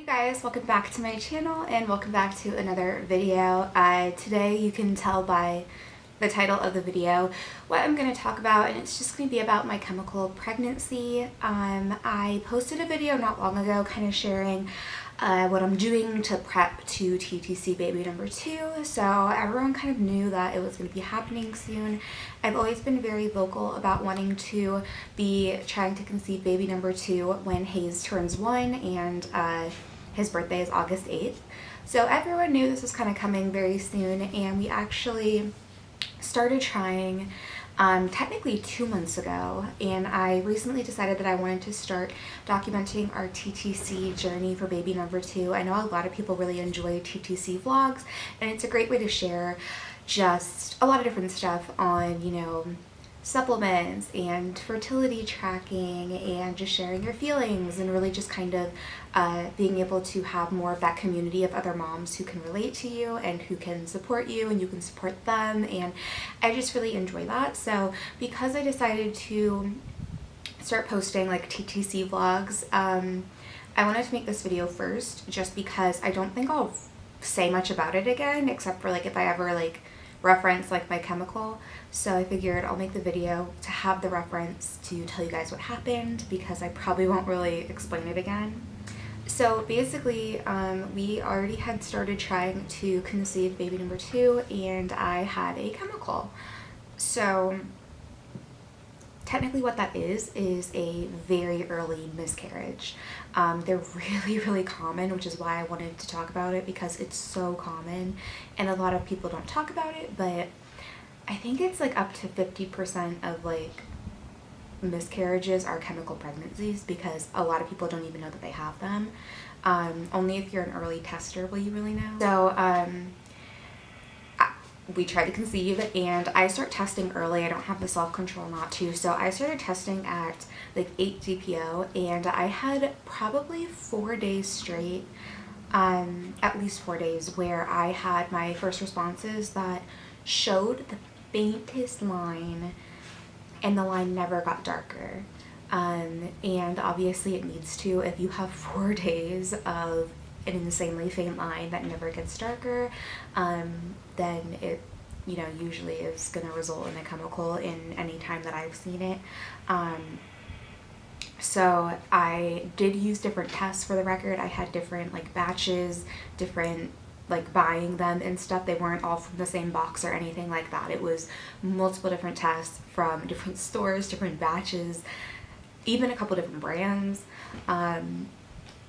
Hey guys, welcome back to my channel and welcome back to another video. Today you can tell by the title of the video what I'm going to talk about, and it's just going to be about my chemical pregnancy. I posted a video not long ago kind of sharing what I'm doing to prep to TTC baby number 2, so everyone kind of knew that it was going to be happening soon. I've always been very vocal about wanting to be trying to conceive baby number 2 when Hayes turns 1, and his birthday is August 8th. So everyone knew this was kind of coming very soon, and we actually started trying technically 2 months ago, and I recently decided that I wanted to start documenting our TTC journey for baby number 2. I know a lot of people really enjoy TTC vlogs, and it's a great way to share just a lot of different stuff on, you know, supplements and fertility tracking and just sharing your feelings and really just kind of being able to have more of that community of other moms who can relate to you and who can support you and you can support them, and I just really enjoy that. So because I decided to start posting like TTC vlogs, I wanted to make this video first just because I don't think I'll say much about it again except for like if I ever like reference like my chemical. So I figured I'll make the video to have the reference to tell you guys what happened, because I probably won't really explain it again. So basically, we already had started trying to conceive baby number 2, and I had a chemical. So technically what that is a very early miscarriage. They're really common, which is why I wanted to talk about it, because it's so common and a lot of people don't talk about it, but I think it's like up to 50% of like miscarriages are chemical pregnancies, because a lot of people don't even know that they have them. Only if you're an early tester will you really know. So we tried to conceive, and I start testing early. I don't have the self-control not to, so I started testing at like 8 GPO, and I had probably 4 days straight, at least 4 days, where I had my first responses that showed the faintest line, and the line never got darker. And obviously it needs to. If you have 4 days of an insanely faint line that never gets darker, then it, you know, usually is going to result in a chemical in any time that I've seen it. So I did use different tests for the record. I had different like batches, different like buying them and stuff. They weren't all from the same box or anything like that. It was multiple different tests from different stores, different batches, even a couple different brands.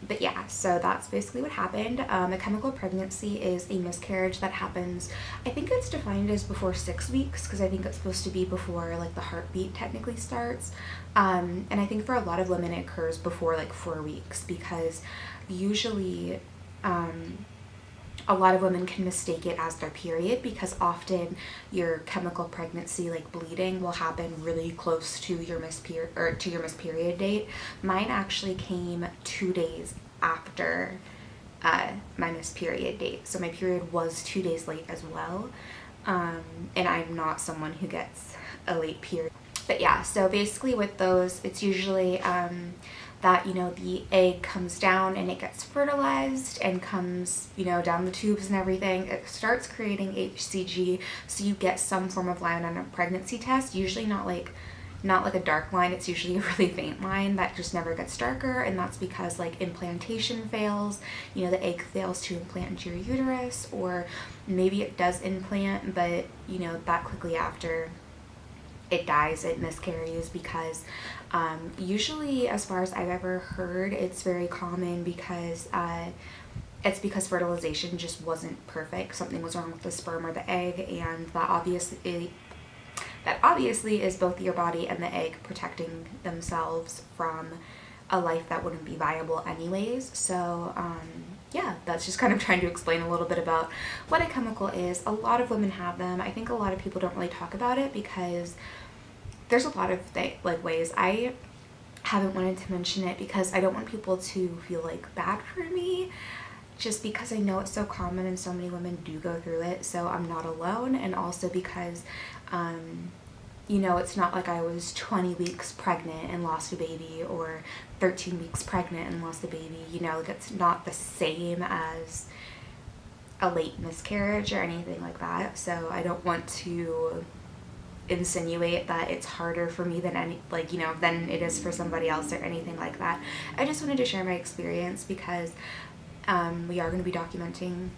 But yeah, so that's basically what happened. A chemical pregnancy is a miscarriage that happens, I think it's defined as before 6 weeks, because I think it's supposed to be before like the heartbeat technically starts. And I think for a lot of women it occurs before like 4 weeks, because usually a lot of women can mistake it as their period, because often your chemical pregnancy like bleeding will happen really close to your misperiod date. Mine actually came 2 days after my misperiod date, so my period was 2 days late as well. And I'm not someone who gets a late period. But yeah, so basically with those, it's usually that, you know, the egg comes down and it gets fertilized and comes, you know, down the tubes and everything. It starts creating HCG, so you get some form of line on a pregnancy test. Usually not like a dark line. It's usually a really faint line that just never gets darker, and that's because like implantation fails. You know, the egg fails to implant into your uterus, or maybe it does implant, but you know, that quickly after it dies, it miscarries, because usually, as far as I've ever heard, it's very common because it's because fertilization just wasn't perfect. Something was wrong with the sperm or the egg, and that obviously is both your body and the egg protecting themselves from a life that wouldn't be viable anyways. So yeah, that's just kind of trying to explain a little bit about what a chemical is. A lot of women have them. I think a lot of people don't really talk about it because there's a lot of ways. I haven't wanted to mention it because I don't want people to feel like bad for me, just because I know it's so common and so many women do go through it, so I'm not alone, and also because you know, it's not like I was 20 weeks pregnant and lost a baby, or 13 weeks pregnant and lost a baby, you know, like it's not the same as a late miscarriage or anything like that. So I don't want to insinuate that it's harder for me than than it is for somebody else or anything like that. I just wanted to share my experience because we are going to be documenting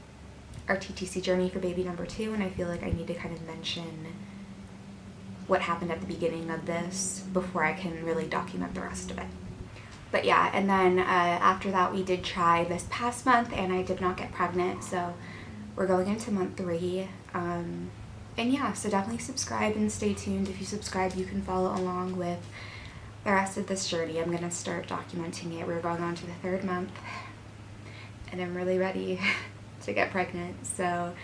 our TTC journey for baby number 2, and I feel like I need to kind of mention what happened at the beginning of this before I can really document the rest of it. But yeah, and then after that we did try this past month and I did not get pregnant, so we're going into month 3. And yeah, so definitely subscribe and stay tuned. If you subscribe, you can follow along with the rest of this journey. I'm going to start documenting it. We're going on to the 3rd month and I'm really ready to get pregnant. So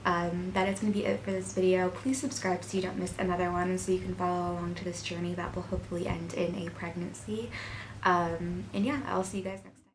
that is going to be it for this video. Please subscribe so you don't miss another one, so you can follow along to this journey that will hopefully end in a pregnancy. And yeah, I'll see you guys next time.